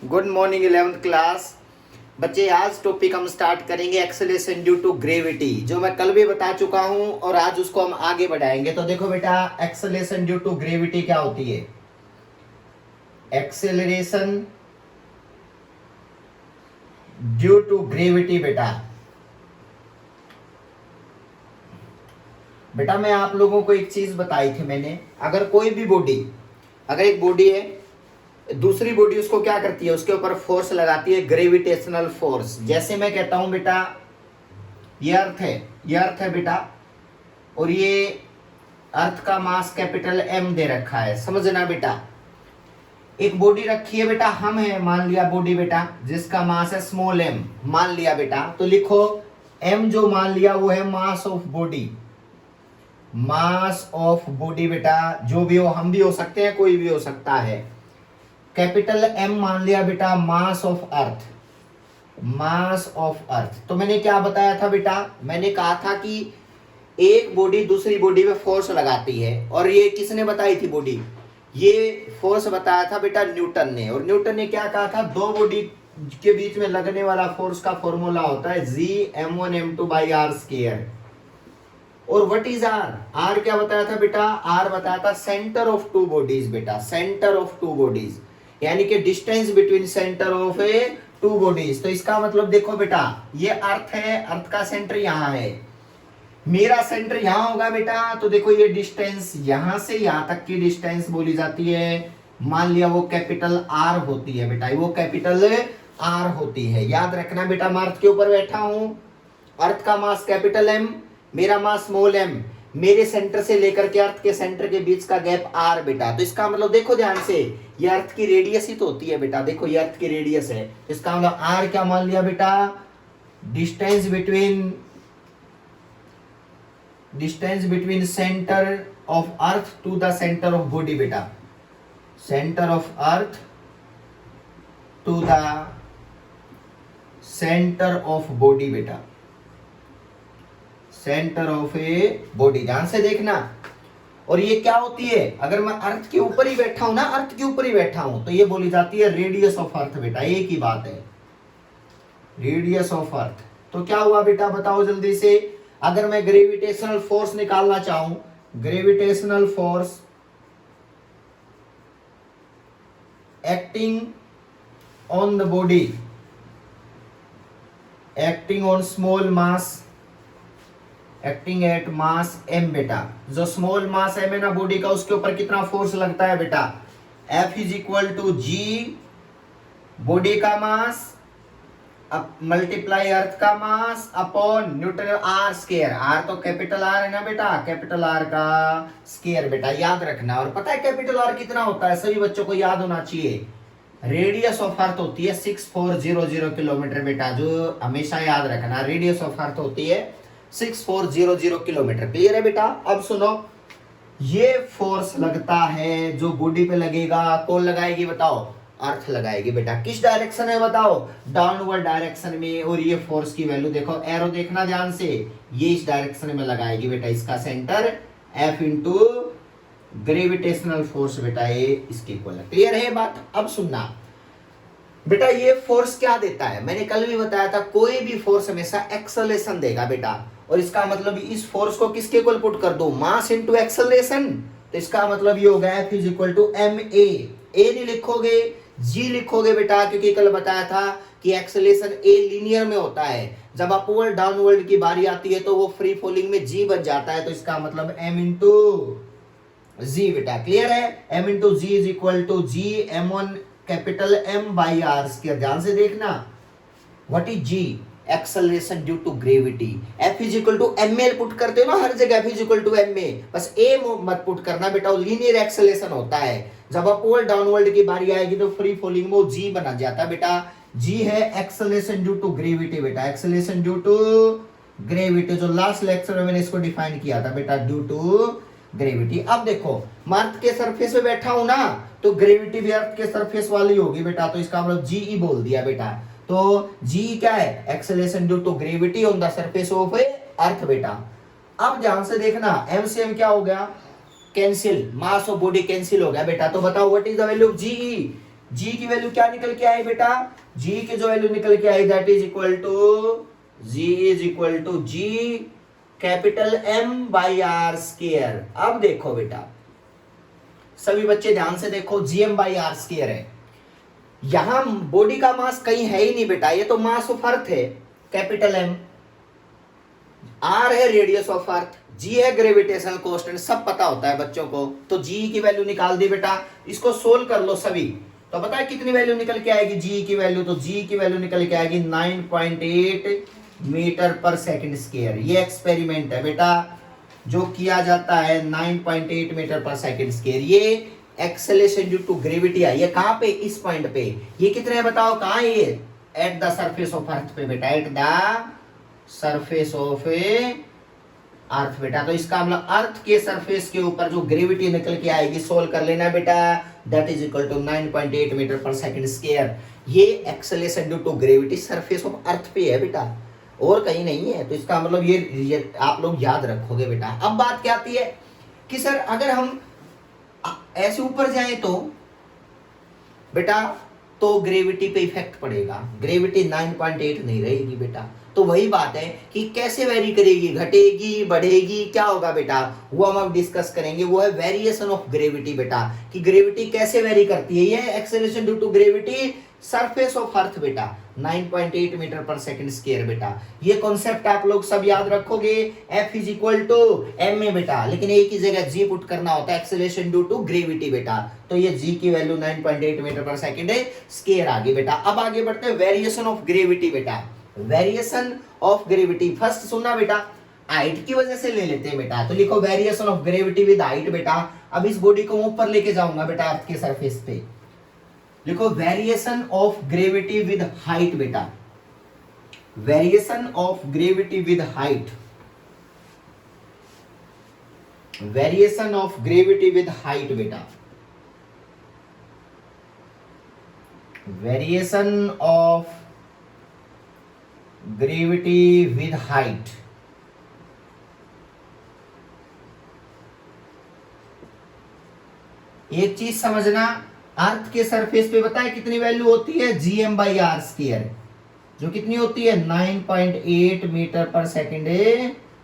Good morning 11th class. बच्चे आज topic हम स्टार्ट करेंगे एक्सेलरेशन ड्यू टू ग्रेविटी, जो मैं कल भी बता चुका हूं और आज उसको हम आगे बढ़ाएंगे। तो देखो बेटा, एक्सेलरेशन ड्यू टू ग्रेविटी क्या होती है? एक्सेलरेशन ड्यू टू ग्रेविटी बेटा मैं आप लोगों को एक चीज बताई थी मैंने। अगर कोई भी बॉडी, अगर एक बॉडी है, दूसरी बॉडी उसको क्या करती है? उसके ऊपर फोर्स लगाती है, ग्रेविटेशनल फोर्स। जैसे मैं कहता हूं बेटा ये अर्थ है, ये अर्थ है बेटा, और ये अर्थ का मास कैपिटल एम दे रखा है, समझना बेटा। एक बॉडी रखी है बेटा, हम है मान लिया बॉडी बेटा, जिसका मास है स्मॉल एम, मान लिया बेटा। तो लिखो एम जो मान लिया वो है मास of body, mass of body बेटा। जो भी हो, हम भी हो सकते हैं, कोई भी हो सकता है। कैपिटल एम मान लिया बेटा mass of earth, mass of earth. तो मैंने क्या बताया था बेटा? मैंने कहा था कि एक बॉडी दूसरी बॉडी पे फोर्स लगाती है, और ये किसने बताई थी बॉडी? ये फोर्स बताया था बेटा न्यूटन ने। और न्यूटन ने क्या कहा था? दो बॉडी के बीच में लगने वाला फोर्स का फॉर्मूला होता है G(m1m2/r²। और व्हाट इज आर? आर क्या बताया था बेटा? आर बताया था सेंटर ऑफ टू बॉडीज बेटा, सेंटर ऑफ टू बॉडीज, यानी कि distance between centre of A two bodies. तो इसका मतलब देखो बेटा, ये अर्थ है, अर्थ का सेंटर यहाँ है, मेरा सेंटर यहाँ होगा बेटा। तो देखो ये डिस्टेंस यहां से यहां तक की डिस्टेंस बोली जाती है, मान लिया वो कैपिटल आर होती है बेटा, वो कैपिटल आर होती है। याद रखना बेटा, मैं अर्थ के ऊपर बैठा हूं, अर्थ का मास कैपिटल एम, मेरा मास स्मॉल एम, मेरे सेंटर से लेकर के अर्थ के सेंटर के बीच का गैप आर बेटा। तो इसका मतलब देखो ध्यान से, ये अर्थ की रेडियस ही तो होती है बेटा। देखो ये अर्थ की रेडियस है, इसका मतलब आर क्या मान लिया बेटा? Distance between centre of earth to the centre of body बेटा, centre of earth to the centre of body बेटा, सेंटर ऑफ ए बॉडी। ध्यान से देखना। और ये क्या होती है? अगर मैं अर्थ के ऊपर ही बैठा हूं ना, अर्थ के ऊपर ही बैठा हूं, तो ये बोली जाती है रेडियस ऑफ अर्थ बेटा। एक ही बात है, रेडियस ऑफ अर्थ। तो क्या हुआ बेटा, बताओ जल्दी से। अगर मैं ग्रेविटेशनल फोर्स निकालना चाहूं, gravitational force acting on the body, acting on small mass, acting at mass M बेटा। जो स्मॉल मास एम है ना बॉडी का, उसके ऊपर कितना फोर्स लगता है बेटा? F is equal to G body का मास मल्टीप्लाई अर्थ का mass upon Newton R square. R तो कैपिटल आर है ना बेटा, कैपिटल आर का स्केयर बेटा, याद रखना। और पता है कैपिटल आर कितना होता है? सभी बच्चों को याद होना चाहिए। रेडियस ऑफ अर्थ होती है 6400 किलोमीटर बेटा, जो हमेशा याद रखना। रेडियस ऑफ अर्थ होती है 6400 किलोमीटर। क्लियर है बेटा? अब सुनो, ये फोर्स लगता है जो बॉडी पे लगेगा, कौन लगाएगी बताओ? अर्थ लगाएगी बेटा। किस डायरेक्शन में बताओ? डाउनवर्ड डायरेक्शन में। और ये फोर्स की वैल्यू देखो, एरो देखना ध्यान से, ये इस डायरेक्शन में लगाएगी बेटा। इसका centre F into gravitational force बेटा, ये इसके इक्वल है। क्लियर है बात? अब सुनना बेटा, ये फोर्स क्या देता है? मैंने कल भी बताया था, कोई भी फोर्स हमेशा एक्सेलरेशन देगा बेटा। और इसका मतलब इस फोर्स को किसके इक्वल पुट कर दो? Mass into acceleration. तो इसका मतलब ये होगा F is equal to M A. A नहीं लिखोगे, जी लिखोगे बेटा, क्योंकि कल बताया था कि एक्सेलरेशन ए लीनियर में होता है। जब अपवर्ड डाउनवर्ड की बारी आती है तो वो फ्री फॉलिंग में जी बन जाता है। तो इसका मतलब एम इंटू जी बेटा। क्लियर है? M into G is equal to G M1 capital M by R square. ध्यान से देखना, what is G? Acceleration due to gravity. F is equal to M L put करते हो ना हर जगह, F is equal to M A, बस A मत पुट करना बेटा, वो लीनियर एक्सेलरेशन होता है। जब अपवर्ड डाउनवर्ड की बारी आएगी तो फ्री फॉलिंग में वो जी बना जाता है बेटा। जी है एक्सेलरेशन ड्यू टू ग्रेविटी बेटा, एक्सेलरेशन ड्यू टू ग्रेविटी, जो लास्ट लेक्चर में मैंने इसको डिफाइन किया था बेटा, ड्यू टू ग्रेविटी। अब देखो, मैं अर्थ के सरफेस पे बैठा हूं ना, तो ग्रेविटी भी अर्थ के सरफेस वाली होगी बेटा। तो इसका मतलब जी ई बोल दिया बेटा। तो जी क्या है? Acceleration due to gravity on the surface of earth बेटा। अब ध्यान से देखना, एम से एम क्या हो गया? Cancel, mass of body cancel हो गया बेटा। तो बताओ what is the value of G? G की वैल्यू क्या निकल के आई बेटा, जी की जो वैल्यू निकल के आई that is equal to G capital M by R square. अब देखो बेटा सभी बच्चे ध्यान से देखो, जीएम बाई आर स्क्वायर है, यहां बॉडी का मास कहीं है ही नहीं बेटा, ये तो मास ऑफ अर्थ है कैपिटल एम, आर है रेडियस ऑफ अर्थ, जी है ग्रेविटेशनल कांस्टेंट, सब पता होता है बच्चों को। तो जी की वैल्यू निकाल दी बेटा, इसको सोल्व कर लो सभी, तो पता है कितनी वैल्यू निकल के आएगी जी की वैल्यू, तो जी की वैल्यू निकल के आएगी 9.8 मीटर पर सेकंड स्क्वायर। ये एक्सपेरिमेंट है बेटा जो किया जाता है 9.8 मीटर पर सेकंड स्क्वायर। ये एक्सेलरेशन ड्यू टू ग्रेविटी है, ये कहां पे, इस पॉइंट पे। ये कितने है बताओ, कहां है ये, at the surface of earth पे बेटा, at the surface of earth बेटा। तो इसका मतलब अर्थ के सरफेस के ऊपर जो ग्रेविटी निकल के आएगी, सोल्व कर लेना बेटा, that is equal to 9.8 metre पर सेकंड स्क्वायर। ये acceleration due to gravity surface of earth पे है बेटा, और कहीं नहीं है। तो इसका मतलब ये आप लोग याद रखोगे बेटा। अब बात क्या आती है कि सर अगर हम ऐसे ऊपर जाएं तो बेटा तो ग्रेविटी पे इफेक्ट पड़ेगा, ग्रेविटी 9.8 नहीं रहेगी बेटा। तो वही बात है कि कैसे वेरी करेगी, घटेगी बढ़ेगी, क्या होगा बेटा, वो हम अब डिस्कस करेंगे। वो है वेरिएशन ऑफ ग्रेविटी बेटा, कि ग्रेविटी कैसे वेरी करती है। ये acceleration due to gravity surface of earth बेटा, 9.8 मीटर पर सेकंड स्क्वायर बेटा। ये कॉन्सेप्ट आप लोग सब याद रखोगे, F is equal to M A बेटा, लेकिन एक ही जगह जी पुट करना होता है, एक्सेलरेशन ड्यू टू ग्रेविटी बेटा। तो ये जी की वैल्यू 9.8 मीटर पर सेकंड है, स्क्वायर आ गई बेटा। अब आगे बढ़ते हैं वेरिएशन ऑफ ग्रेविटी बेटा, वेरिएशन ऑफ ग्रेविटी। फर्स्ट सुनना बेटा, हाइट की वजह से ले लेते हैं बेटा, तो लिखो variation of gravity with height बेटा। अब इस बॉडी को ऊपर लेके जाऊंगा बेटा अर्थ के सरफेस पे, लिखो variation of gravity with height बेटा, variation of gravity with height, variation of gravity with height बेटा, variation of gravity with height. एक चीज समझना, अर्थ के सरफेस पे बताए कितनी वैल्यू होती है, जीएम बाई आर स्क्वायर, जो कितनी होती है 9.8 मीटर पर सेकंड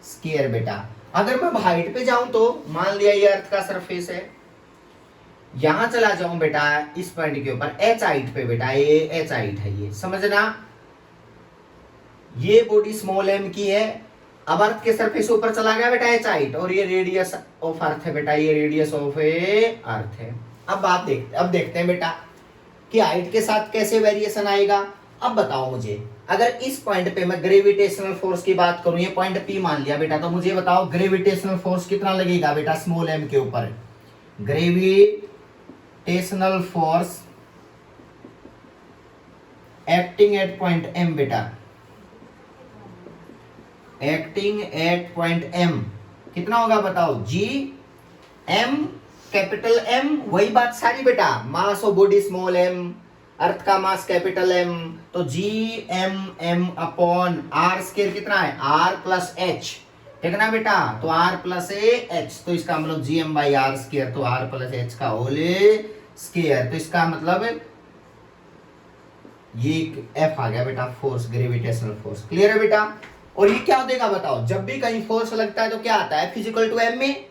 स्क्वायर बेटा। अगर मैं हाइट पे जाऊं तो मान लिया ये अर्थ का सरफेस है, यहां चला जाऊं बेटा इस पॉइंट के ऊपर एच हाइट पे बेटा, ये एच हाइट है, ये समझना। ये बॉडी स्मॉल एम की है, अब अर्थ के सरफेस ऊपर चला गया बेटा एच हाइट, और ये रेडियस ऑफ अर्थ है बेटा, ये रेडियस ऑफ अर्थ है। अब देखते हैं बेटा कि हाइट के साथ कैसे वेरिएशन आएगा। अब बताओ मुझे, अगर इस पॉइंट पे मैं ग्रेविटेशनल फोर्स की बात करूं, ये पॉइंट पी मान लिया बेटा, तो मुझे बताओ ग्रेविटेशनल फोर्स कितना लगेगा बेटा स्मॉल एम के ऊपर, gravitational force acting at point M बेटा, एक्टिंग एट पॉइंट एम कितना होगा बताओ, जी एम कैपिटल एम, वही बात सारी बेटा, mass of body small M, earth का मास कैपिटल एम, तो G M M upon R square कितना है, आर प्लस एच, ठीक है ना बेटा, तो आर प्लस एच, तो इसका मतलब G M by R square, तो आर प्लस एच का होल स्क्वायर, तो इसका मतलब ये एफ आ गया बेटा, फोर्स, ग्रेविटेशनल फोर्स। क्लियर है बेटा। और ये क्या देगा बताओ, जब भी कहीं फोर्स लगता है तो क्या आता है, फिजिकल टू एम में,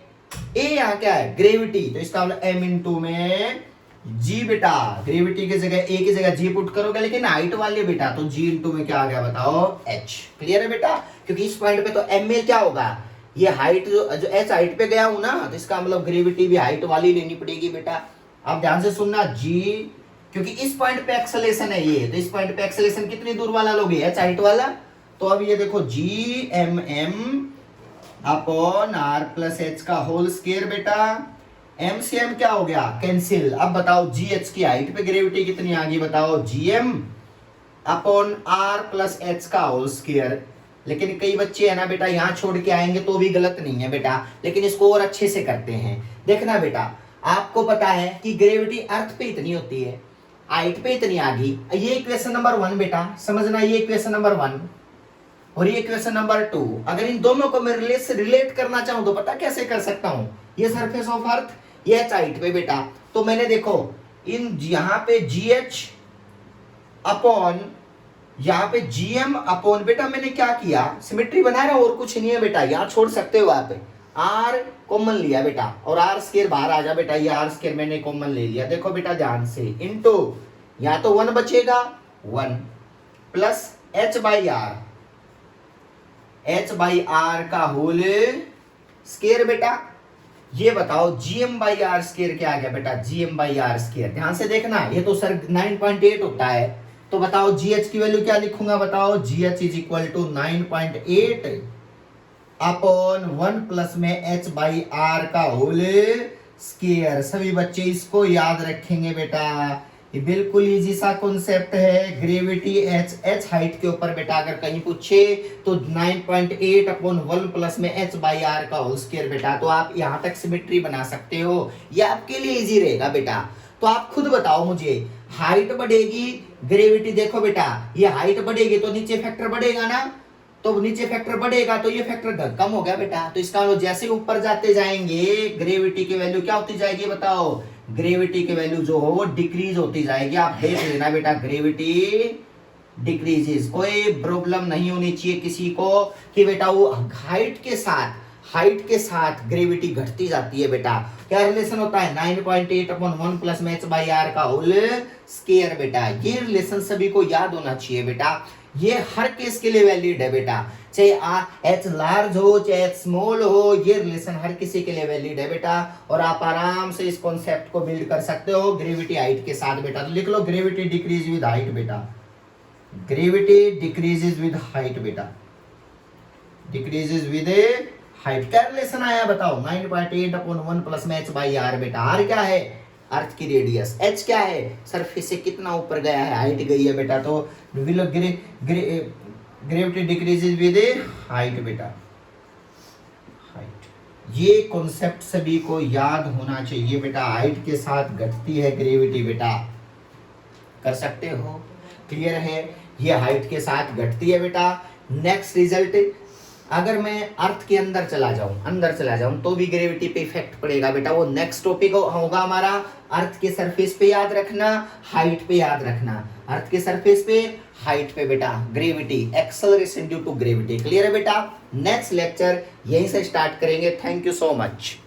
ए यहाँ क्या है ग्रेविटी, तो इसका मतलब एम इंटू में जी बेटा, ग्रेविटी की जगह ए की जगह जी पुट करोगे, लेकिन हाइट वाले बेटा तो जी इंटू में क्या आ गया बताओ, एच। क्लियर है बेटा, क्योंकि इस पॉइंट पे तो एम में क्या होगा, ये हाइट जो एच हाइट पे गया हूं ना, तो इसका मतलब ग्रेविटी भी हाइट वाली लेनी पड़ेगी बेटा। अब ध्यान से सुनना, जी क्योंकि इस पॉइंट पे एक्सेलरेशन है ये, तो इस पॉइंट पे एक्सेलरेशन कितनी दूर वाला लोगे, एच हाइट वाला, तो अब ये देखो G M M upon R plus H का होल स्क्वायर बेटा, एम से एम क्या हो गया कैंसिल। अब बताओ जी एच की हाइट पे ग्रेविटी कितनी आ गई बताओ, G M upon R plus H का होल स्क्वायर। लेकिन कई बच्चे है ना बेटा यहाँ छोड़ के आएंगे तो भी गलत नहीं है बेटा, लेकिन इसको और अच्छे से करते हैं। देखना बेटा, आपको पता है कि ग्रेविटी अर्थ पे इतनी होती है, हाइट पे इतनी आ गई, ये इक्वेशन नंबर 1 बेटा समझना, ये इक्वेशन नंबर 1 और ये इक्वेशन नंबर 2। अगर इन दोनों को मैं रिलेट करना चाहूं तो पता कैसे कर सकता हूं, ये सरफेस ऑफ अर्थ, ये एच हाइट पे बेटा, तो मैंने देखो इन यहाँ पे जी एच अपॉन यहाँ पे जीएम अपॉन, बेटा मैंने क्या किया, सिमेट्री बना रहा और कुछ नहीं है बेटा, यहाँ छोड़ सकते हो आप, आर कॉमन लिया बेटा और आर स्केयर बाहर आ जा बेटा, ये आर स्केयर मैंने कॉमन ले लिया, देखो बेटा ध्यान से, इनटू यहाँ तो 1 बचेगा 1 प्लस एच बाई आर का होल स्केयर बेटा। ये बताओ जीएम बाई आर स्केयर क्या आ गया बेटा, जीएम बाई आर स्केयर, ध्यान से देखना, ये तो सर 9.8 होता है, तो बताओ जीएच की वैल्यू क्या लिखूंगा, बताओ GH is equal to 9.8 upon 1 plus में एच बाई आर का होल स्केयर। सभी बच्चे इसको याद रखेंगे बेटा, ये बिल्कुल इजी सा कॉन्सेप्ट है, ग्रेविटी एच हाइट के ऊपर बेटा अगर कहीं पूछे तो 9.8 अपॉन 1 प्लस में एच बाई आर का होल स्केयर बेटा, तो आप यहां तक सिमेट्री बना सकते हो, ये आपके लिए इजी रहेगा बेटा। तो आप खुद बताओ मुझे, हाइट बढ़ेगी, ग्रेविटी देखो बेटा, ये हाइट बढ़ेगी तो नीचे फैक्टर बढ़ेगा ना, तो नीचे फैक्टर बढ़ेगा तो ये फैक्टर कम हो गया बेटा, तो इसका मतलब जैसे ऊपर जाते जाएंगे ग्रेविटी की वैल्यू क्या होती जाएगी बताओ, ग्रेविटी की वैल्यू जो हो वो डिक्रीज होती जाएगी, आप देख लेना बेटा, ग्रेविटी डिक्रीजेस, कोई प्रॉब्लम नहीं होनी चाहिए किसी को कि बेटा वो हाइट के साथ ग्रेविटी घटती जाती है बेटा। क्या रिलेशन होता है, 9.8 अपॉन 1 प्लस में एच बाई आर का होल स्केयर बेटा, ये रिलेशन सभी को याद होना चाहिए बेटा, ये हर केस के लिए वैलिड है बेटा, चाहे एच लार्ज हो चाहे एच स्मॉल हो, ये रिलेशन हर किसी के लिए वैलिड है बेटा, और आप आराम से इस कॉन्सेप्ट को बिल्ड कर सकते हो ग्रेविटी हाइट के साथ बेटा। तो लिख लो ग्रेविटी डिक्रीज विद हाइट बेटा, ग्रेविटी डिक्रीजेस विद हाइट बेटा, डिक्रीजेस विद हाइट। क्या रिलेशन आया बताओ, 9.8 अपॉन 1 प्लस में एच बाई आर बेटा, आर क्या है अर्थ की रेडियस, एच क्या है सरफेस से कितना ऊपर गया है, हाइट गई है बेटा, तो ग्रेविटी डिक्रीजेस विद हाइट बेटा, हाइट। ये कॉन्सेप्ट सभी को याद होना चाहिए बेटा, हाइट के साथ घटती है ग्रेविटी बेटा, कर सकते हो, क्लियर है, ये हाइट के साथ घटती है बेटा। नेक्स्ट रिजल्ट, अगर मैं अर्थ के अंदर चला जाऊं तो भी ग्रेविटी पे इफेक्ट पड़ेगा बेटा, वो नेक्स्ट टॉपिक होगा हमारा, अर्थ के सरफेस पे याद रखना, हाइट पे याद रखना, अर्थ के सरफेस पे हाइट पे बेटा, gravity acceleration due to gravity, clear है बेटा। नेक्स्ट लेक्चर यहीं से स्टार्ट करेंगे, थैंक यू सो मच।